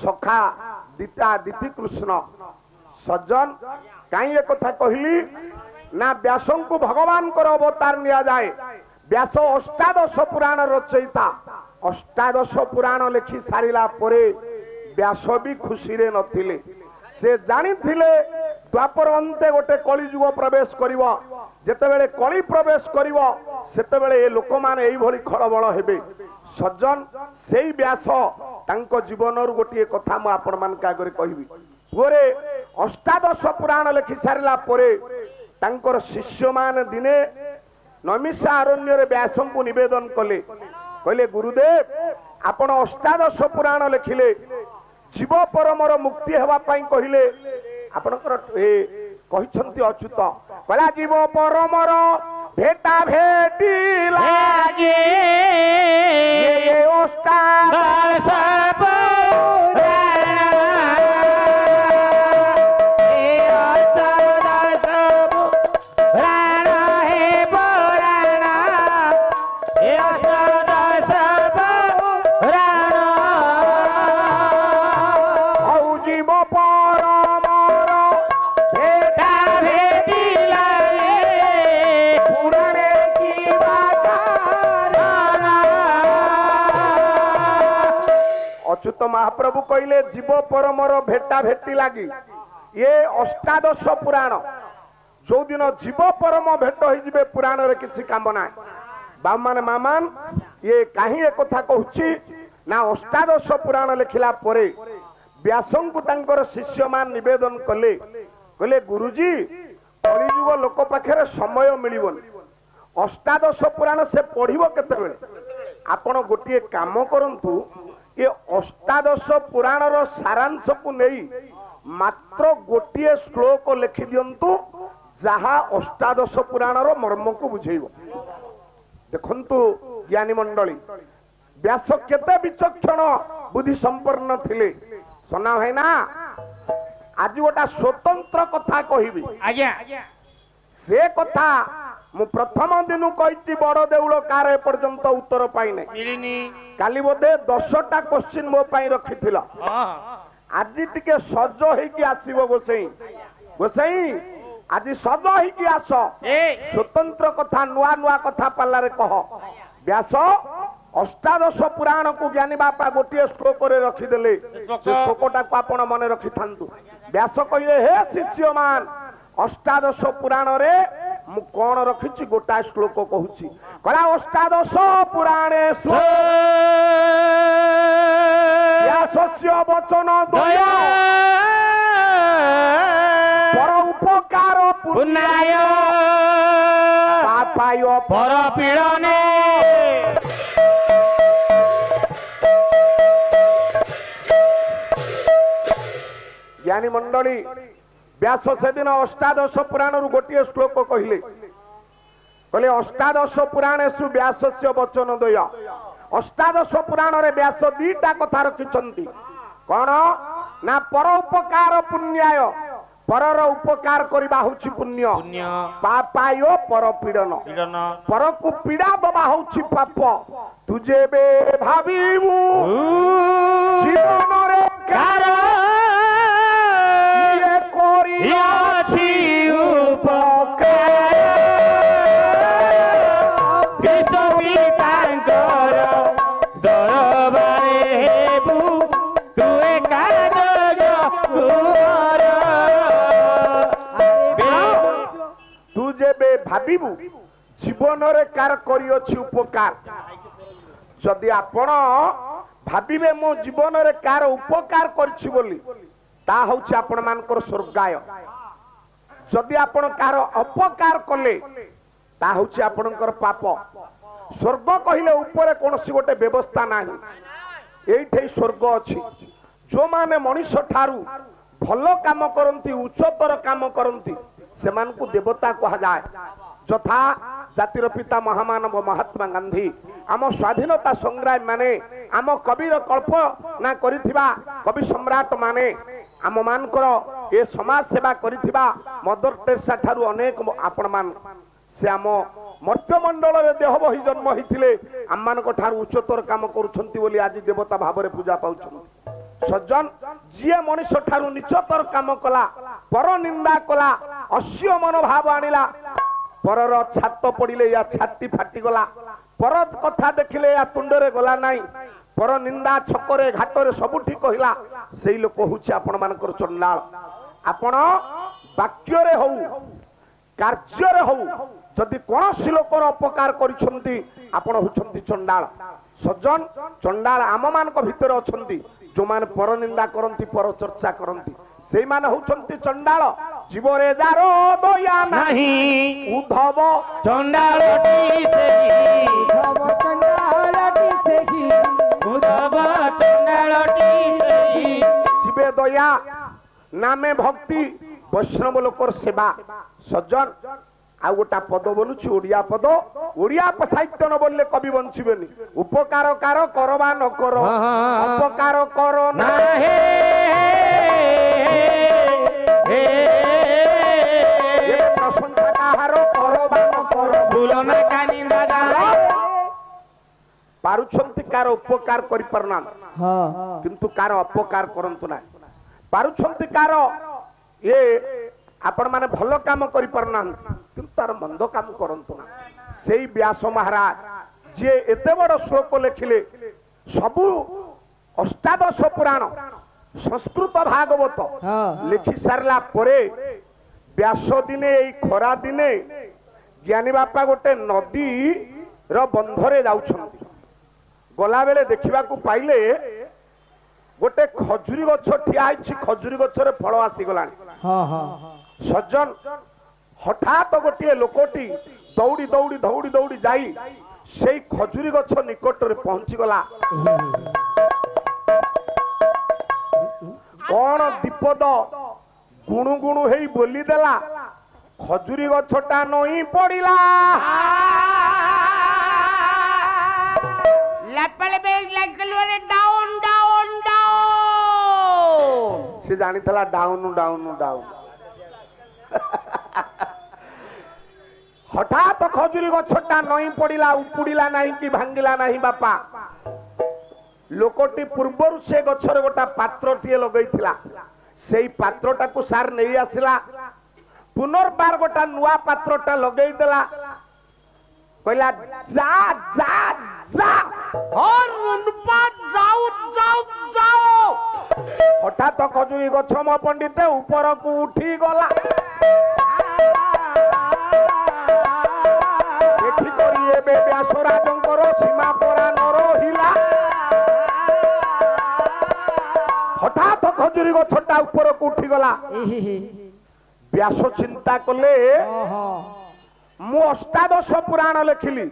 सखा दिति कृष्ण सज्जन काई एक कथा कहली ना व्यासं को भगवान को अवतार निया जाए व्यास अष्टादश पुराण रचयिता अष्टादश पुराण लिखि सारिला परे व्यास भी खुशी रे नथिले से जानी थिले द्वापर अंते गोटे कली युग प्रवेश करिवो जेतेबेले कली प्रवेश करिवो सेतेबेले ए लोक माने एई भली खळबळ हेबे सज्जन सेई व्यास तांको जीवनर गोटे कथा म आपण मान का आगे कहिबी पुरे अष्टादश पुराण लिखि सारिला परे तांकर शिष्य मान दिने नैमिषारण्य रे व्यासं को निवेदन कले कहले गुरुदेव आपण अष्टादश पुराण लिखिले जीव परमर मुक्ति हेबा पई कहिले आपनकर कहिसंती अच्युत कहला जीव परमर भेटा भेटी लागे ये अष्टादश पुराण ए अष्टादश पुराण हे पुराण ए अष्टादश पुराण जीव परमर भेटा भेटी लागे अच्युत महाप्रभु कहले जीव परमर भेटा भेटी लगी ये अष्टादश पुराण जो दिन जीव परम भेट हो पुराण रे किसी काम ना बामान मामान ये कहीं एक कथा कहूची ना अष्टादश पुराण लिखिला परे व्यासंकु तांकर शिष्य मान निवेदन कले कहले गुरुजी कलिजुग लोक पाखे समय मिलबनी अष्टादश पुराण से पढ़िबो केतेबेले आपण गोटे काम करंतु ये अष्टादश पुराण रो सारांश को नहीं मात्र गोटे श्लोक लिखि दियंतु जहा अष्टादश पुराण रो मर्म को बुझेइबो देखंतु ज्ञानी मंडली व्यास केते विचक्षण बुद्धि संपन्न थिले सुना है ना आज गोटा स्वतंत्र कथा कहिबी आज्ञा से कथा मु प्रथम दिन कही बड़ देउल कार पर्यंत उत्तर पाई ना काली बोधे 10टा क्वेश्चन मो पाई रखी आज टिके सज होइकी आसीबो गोसाई गोसाई आज सज होइकी आस स्वतंत्र कथा नुआ नुआ कथा पाला रे कह व्यास अष्टादश पुराण को ज्ञानी बापा गोटे श्लोक रे रखिदेले श्लोकटा को आपण मन रखि थांतु व्यास कहिए हे शिष्य मान अष्टादश पुराण रे मु कोन रखिछि गोटा श्लोक कहूछि कला अष्टादश पुराणे व्यासस्य वचन दया पर उपकार पुण्याय पापाय पर पीड़ने ज्ञानी मंडली व्यास से दिन अष्टादश पुराण गोटे श्लोक कहले कहले अष्टादश पुराणेषु व्यासस्य वचन दय अष्टादश पुराण रे व्यास दीटा कथा रखिछंती कौन ना पर उपकार पुण्याय परर उपकार करिबा होछि पुण्य पापाय पर पीड़न पर को पीड़ा दबा होछि पाप तुझे बे भाबीमु जीवन रे कार ये कोरियाछि उपकार विश्वमी तांकर दरबारे हेबु तुए काज कुर तू जेबे भाबिबु जीवन रे कार करियोछि उपकार जदि आपण भाबिबे मो जीवन रे कार उपकार करछि बोली ता होछि आपण मानकर स्वर्गाय जदि आपण कार अपकार कले ता होछि आपणकर पाप स्वर्ग कहिले ऊपर कोनसी गोटे व्यवस्था नाही एइठे स्वर्ग अछि जो माने मनुष्य ठारू भलो काम करंती उच्चतर काम करंती सेमान को देवता कहा जाए जथा जातिर पिता महामानव महात्मा गांधी आम स्वाधीनता संग्राम माने आम कविर कल्पना करिथिबा कवि सम्राट माने आम मानकर ए समाज सेवा करिथिबा मदर टेरेसा ठारू अनेक आपण मान से आम मर्त्यमंडल रे देह बही जन्म होइथिले आम मानक ठारू उच्चतर काम करूछंती बोली आज देवता भाव रे पूजा पाउछन सज्जन जी मनुष्य ठारू नीचतर काम कला पर निंदा कला अश्य मनोभाव आनिला परर छात पड़िले या छाती फाटी गला पर कथा देखिले या तुंडरे गला नाही पर निंदा छकरे घाटरे सबुठी कहिला सेई लोक होछि आपण मानकर चंडाल आपण वाक्य रे हो कार्य रे हो जदि कोनोसी लोकर अपकार करिसंती आपण होछंती चंडाल सज्जन चंडाल आम मानक भितर अछंती जो मान पर निंदा करंती पर चर्चा करंती सेई मान होछंती चंडाल जीवरे जारो दया नाही उद्धव चंडालटी सेही उद्धव चंडालटी सेही उद्धव चंडालटी सेही जीवे दया नामे भक्ति वैष्णव लोकर सेवा सज्जन आ गोटा पद बोलुछि ओडिया पद ओडिया साहित्य न बोलले कवि बंचिबेनी उपकार कार करबा न करो अपकार करो ना हे ये प्रशंसा काहारो करबा न करो भूल ना कानी दादा पारुछंती कार उपकार करि परना किंतु कार अपकार करंतु ना पारुछंती कार ये आपण माने भलो काम करि परना किंतु तार मंद काम करंतु ना सेई व्यास महाराज जे एते बड़ श्लोक लेखिले सबु ଅଷ୍ଟାଦଶ ପୁରାଣ ସଂସ୍କୃତ ଭାଗବତ ଲେଖି ସାରିଲା ପରେ ବ୍ୟାସ ଦିନେ ଏଇ ଖରା ଦିନେ ଜ୍ଞାନୀ ବାପା ଗୋଟେ ନଦୀର ବନ୍ଧରେ ଯାଉଛନ୍ତି। ଗଲାବେଳେ ଦେଖିବାକୁ ପାଇଲେ ଗୋଟେ ଖଜୁରୀ ଗଛ ଠିଆ ହେଇଛି, ଖଜୁରୀ ଗଛରେ ଫଳ ଆସିଗଲାଣି। ସଜ୍ଜନ ହଠାତ୍ ଗୋଟିଏ ଲୋକଟି ଦୌଡ଼ି ଦୌଡ଼ି ଦୌଡ଼ି ଦୌଡ଼ି ଯାଇ ସେଇ ଖଜୁରୀ ଗଛ ନିକଟରେ ପହଞ୍ଚିଗଲା। କଣ ଦୀପଦ ଗୁଣୁ ଗୁଣୁ ହେଇ ବୋଲି ଦେଲା, ଖଜୁରୀ ଗଛଟା ନଇଁ ପଡିଲା। ସେ ଜାଣିଥିଲା ଡାଉନ ଡାଉନ ଡାଉନ। ହଠାତ୍ ଖଜୁରୀ ଗଛଟା ନଇଁ ପଡିଲା, ଉପୁଡିଲା ନାହିଁ କି ଭାଙ୍ଗିଲା ନାହିଁ ବାପା। ଲୋକଟି ପୂର୍ବରୁ ସେ ଗଛରେ ଗୋଟା ପାତ୍ରଟିଏ ଲଗେଇଥିଲା, ସେଇ ପାତ୍ରଟାକୁ ସାର୍ ନେଇ ଆସିଲା। ପୁନର୍ବାର ଗୋଟା ନୂଆ ପାତ୍ରଟା ଲଗେଇଦେଲା, କହିଲା ଯା ଯା ଯା। ହଠାତ୍ ଖଜୁରୀ ଗଛ ମୋ ପଣ୍ଡିତ ଉପରକୁ ଉଠି ଗଲା। ଦେଖିକରି ଏବେ ବ୍ୟାସରାଜଙ୍କର ସୀମା ପରା ନ ରହିଲା। ହଠାତ୍ ଖଜୁରୀ ଗଛଟା ଉପରକୁ ଉଠିଗଲା। ବ୍ୟାସ ଚିନ୍ତା କଲେ ମୁଁ ଅଷ୍ଟାଦଶ ପୁରାଣ ଲେଖିଲି,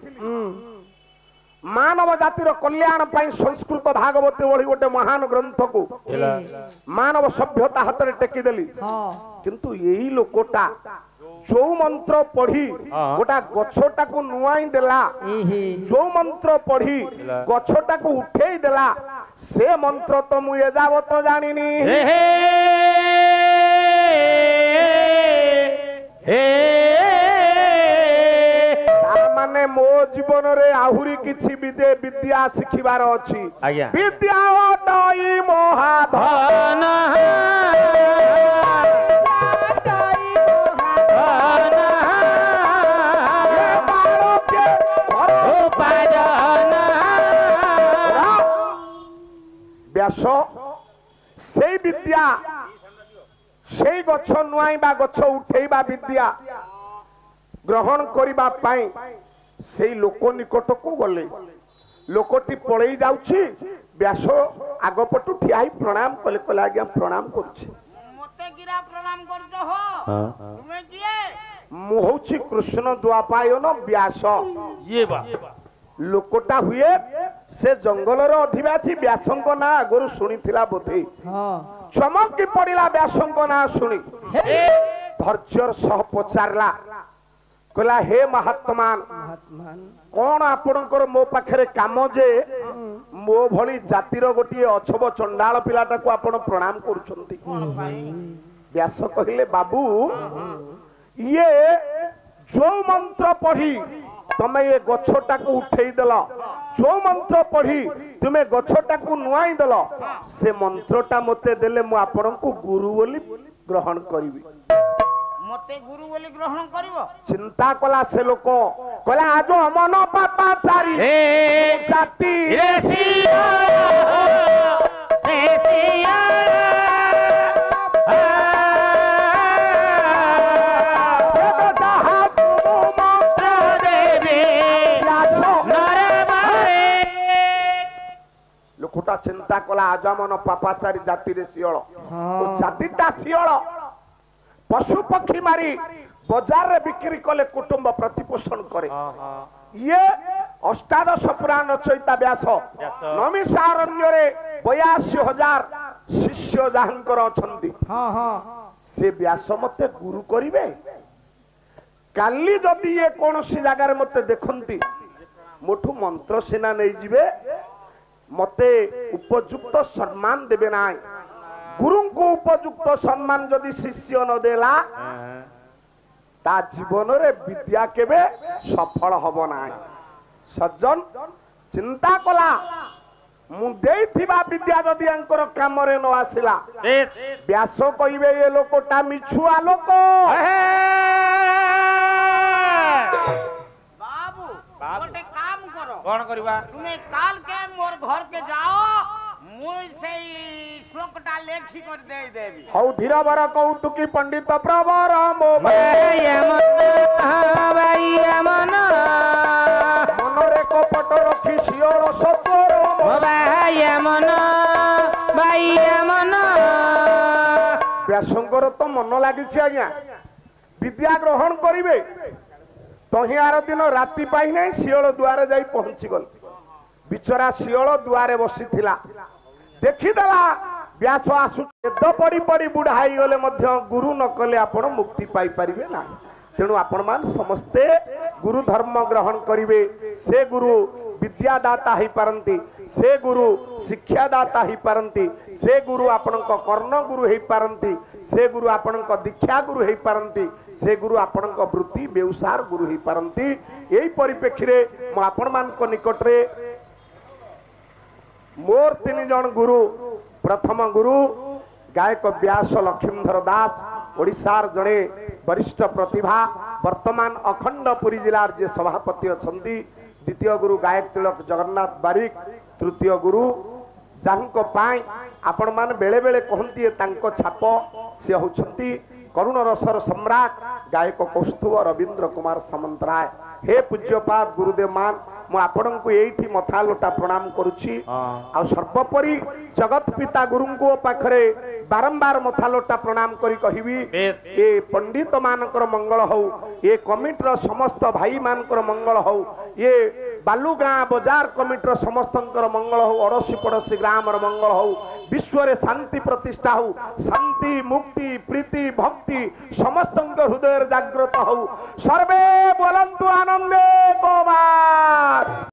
ମାନବ ଜାତିର କଲ୍ୟାଣ ପାଇଁ ସଂସ୍କୃତ ଭାଗବତ ଭଳି ଗୋଟେ ମହାନ ଗ୍ରନ୍ଥକୁ ମାନବ ସଭ୍ୟତା ହାତରେ ଟେକିଦେଲି। କିନ୍ତୁ ଏଇ ଲୋକଟା ଯୋଉ ମନ୍ତ୍ର ପଢି ଗୋଟା ଗଛଟାକୁ ନୁଆଇଁ ଦେଲା, ଯୋଉ ମନ୍ତ୍ର ପଢି ଗଛଟାକୁ ଉଠେଇ ଦେଲା, ସେ ମନ୍ତ୍ର ତ ମୁଁ ଏଯାବତ ଜାଣିନି। ମାନେ ମୋ ଜୀବନରେ ଆହୁରି କିଛି ବିଦ୍ୟା ଶିଖିବାର ଅଛି। ବିଦ୍ୟା ଅଟଇ ମହାଧନ, ବ୍ୟାସ ସେଇ ବିଦ୍ୟା, ସେଇ ଗଛ ନୁଆଇବା ଗଛ ଉଠେଇବା ବିଦ୍ୟା ଗ୍ରହଣ କରିବା ପାଇଁ ସେଇ ଲୋକ ନିକଟକୁ ଗଲେ। ଲୋକଟି ପଳେଇ ଯାଉଛି, ବ୍ୟାସ ଆଗପଟୁ ଠିଆ ହେଇ ପ୍ରଣାମ କଲେ, କହିଲେ ଆଜ୍ଞା ପ୍ରଣାମ କରୁଛି। ମୁଁ ହଉଛି କୃଷ୍ଣ ଦ୍ୱାପାୟନ ବ୍ୟାସ। ଲୋକଟା ହୁଏ ସେ ଜଙ୍ଗଲର ଅଧିବାସୀ, ବ୍ୟାସଙ୍କ ନାଁ ଆଗରୁ ଶୁଣିଥିଲା ବୋଧେ। ଚମକି ପଡିଲା ବ୍ୟାସଙ୍କ ନାଁ ଶୁଣି, ଧୈର୍ଯ୍ୟର ସହ ପଚାରିଲା, କହିଲା ହେ ମହାତ୍ମାନ, କଣ ଆପଣଙ୍କର ମୋ ପାଖରେ କାମ ଯେ ମୋ ଭଳି ଜାତିର ଗୋଟିଏ ଅଛବ ଚଣ୍ଡାଳ ପିଲାଟାକୁ ଆପଣ ପ୍ରଣାମ କରୁଛନ୍ତି? ବ୍ୟାସ କହିଲେ ବାବୁ, ଇଏ ଯୋଉ ମନ୍ତ୍ର ପଢି ତମେ ଏ ଗଛଟାକୁ ଉଠେଇ ଦେଲ, ଯୋଉ ମନ୍ତ୍ର ପଢି ତୁମେ ଗଛଟାକୁ ନୁଆଇଁ ଦେଲ, ସେ ମନ୍ତ୍ରଟା ମତେ ଦେଲେ ମୁଁ ଆପଣଙ୍କୁ ଗୁରୁ ବୋଲି ଗ୍ରହଣ କରିବି। ମତେ ଗୁରୁ ବୋଲି ଗ୍ରହଣ କରିବ? ଚିନ୍ତା କଲା ସେ ଲୋକ, କହିଲା ଆଜ ଅମନ ପାପାଚାରୀ ଜାତି ଲୋକଟା ଚିନ୍ତା କଲା ଆଜମନ ପାପାଚାରୀ ଜାତିରେ ଶିଅଳ, ଜାତିଟା ଶିଅଳ, ପଶୁ ପକ୍ଷୀ ମାରି ବଜାରରେ ବିକ୍ରି କଲେ କୁଟୁମ୍ବ ପ୍ରତିପୋଷଣ କରେ। ଇଏ ଅଷ୍ଟାଦଶ ପୁରାଣ ରଚୟିତା ବ୍ୟାସ ନମିଷାରଣ୍ୟରେ 82,000 ଶିଷ୍ୟ ଯାହାଙ୍କର ଅଛନ୍ତି, ସେ ବ୍ୟାସ ମତେ ଗୁରୁ କରିବେ? କାଲି ଯଦି ଇଏ କୌଣସି ଜାଗାରେ ମତେ ଦେଖନ୍ତି, ମୋଠୁ ମନ୍ତ୍ର ସିନା ନେଇଯିବେ, ମତେ ଉପଯୁକ୍ତ ସମ୍ମାନ ଦେବେ ନାହିଁ। ଗୁରୁଙ୍କୁ ଉପଯୁକ୍ତ ସମ୍ମାନ ଯଦି ଶିଷ୍ୟ ନ ଦେଲା, ତା ଜୀବନରେ ବିଦ୍ୟା କେବେ ସଫଳ ହବ ନାହିଁ। ସଜ୍ଜନ ଚିନ୍ତା କଲା, ମୁଁ ଦେଇଥିବା ବିଦ୍ୟା ଯଦି ଆଙ୍କର କାମରେ ନ ଆସିଲା, ବ୍ୟାସ କହିବେ ଏ ଲୋକଟା ମିଛୁଆ ଲୋକ। ଗୋଟେ କାମ କର, କଣ କରିବା? ତୁମେ କାଲ କେ मोर घर के जाओ, ମୁଁ ସେଇ ଶ୍ଲୋକଟା ଲେଖି କରି ଦେଇଦେବି। ହଉ ଧୀରବର କୌତୁକୀ ପଣ୍ଡିତ ପ୍ରବର ମୋ ମନରେ କପଟ ରଖି ଶିଅଳ ସତ୍ୱର ବ୍ୟାସଙ୍କର ତ ମନ ଲାଗିଛି ଆଜ୍ଞା ବିଦ୍ୟା ଗ୍ରହଣ କରିବେ ତହିଁ ଆର ଦିନ ରାତି ପାଇ ନାହିଁ ଶିଅଳ ଦୁଆରେ ଯାଇ ପହଞ୍ଚିଗଲେ ବିଚରା ଶିଅଳ ଦୁଆରେ ବସିଥିଲା ଦେଖିଦେଲା ବ୍ୟାସ ଆସୁ ବେଦ ପଢି ପଢି ବୁଢା ହେଇଗଲେ ମଧ୍ୟ ଗୁରୁ ନ କଲେ ଆପଣ ମୁକ୍ତି ପାଇପାରିବେ ନାହିଁ ତେଣୁ ଆପଣମାନେ ସମସ୍ତେ ଗୁରୁ ଧର୍ମ ଗ୍ରହଣ କରିବେ ସେ ଗୁରୁ ବିଦ୍ୟାଦାତା ହେଇପାରନ୍ତି ସେ ଗୁରୁ ଶିକ୍ଷାଦାତା ହେଇପାରନ୍ତି ସେ ଗୁରୁ ଆପଣଙ୍କ କର୍ଣ୍ଣ ଗୁରୁ ହେଇପାରନ୍ତି ସେ ଗୁରୁ ଆପଣଙ୍କ ଦୀକ୍ଷା ଗୁରୁ ହେଇପାରନ୍ତି ସେ ଗୁରୁ ଆପଣଙ୍କ ବୃତ୍ତି ବ୍ୟବସାର ଗୁରୁ ହେଇପାରନ୍ତି ଏଇ ପରିପ୍ରେକ୍ଷୀରେ ମୁଁ ଆପଣମାନଙ୍କ ନିକଟରେ मोर 3 जन गुरु प्रथम गुरु गायक व्यास लक्ष्मीधर दास ओडिशार जड़े वरिष्ठ प्रतिभा वर्तमान अखंडपुरी जिलार जे सभापति अछंती द्वितीय गुरु गायक तिलक जगन्नाथ बारिक तृतीय गुरु जाहंको पाई आपण मान बेले बेले कहंती तांको छाप से होछंती करुण रसर सम्राट गायक कौस्तुभ रवींद्र कुमार सामंतराय हे पूज्यपाद गुरुदेव मान मु आपण को एठी मथा लोटा प्रणाम करुछि आ सर्वोपरि जगत पिता गुरु को पाखरे बारंबार मथा लोटा प्रणाम करी कहिबी ए पंडित मानकर मंगल हो ए कमिटर समस्त भाई मानकर मंगल हो ये बालुगां बाजार कमिटर समस्तंकर मंगल हो अड़ोसी पड़ोसी ग्राम मंगल हो विश्व रे शांति प्रतिष्ठा हो शांति मुक्ति प्रीति भक्ति समस्त हृदय जागृत हो सर्वे बोलंतु आनंदे गोबार।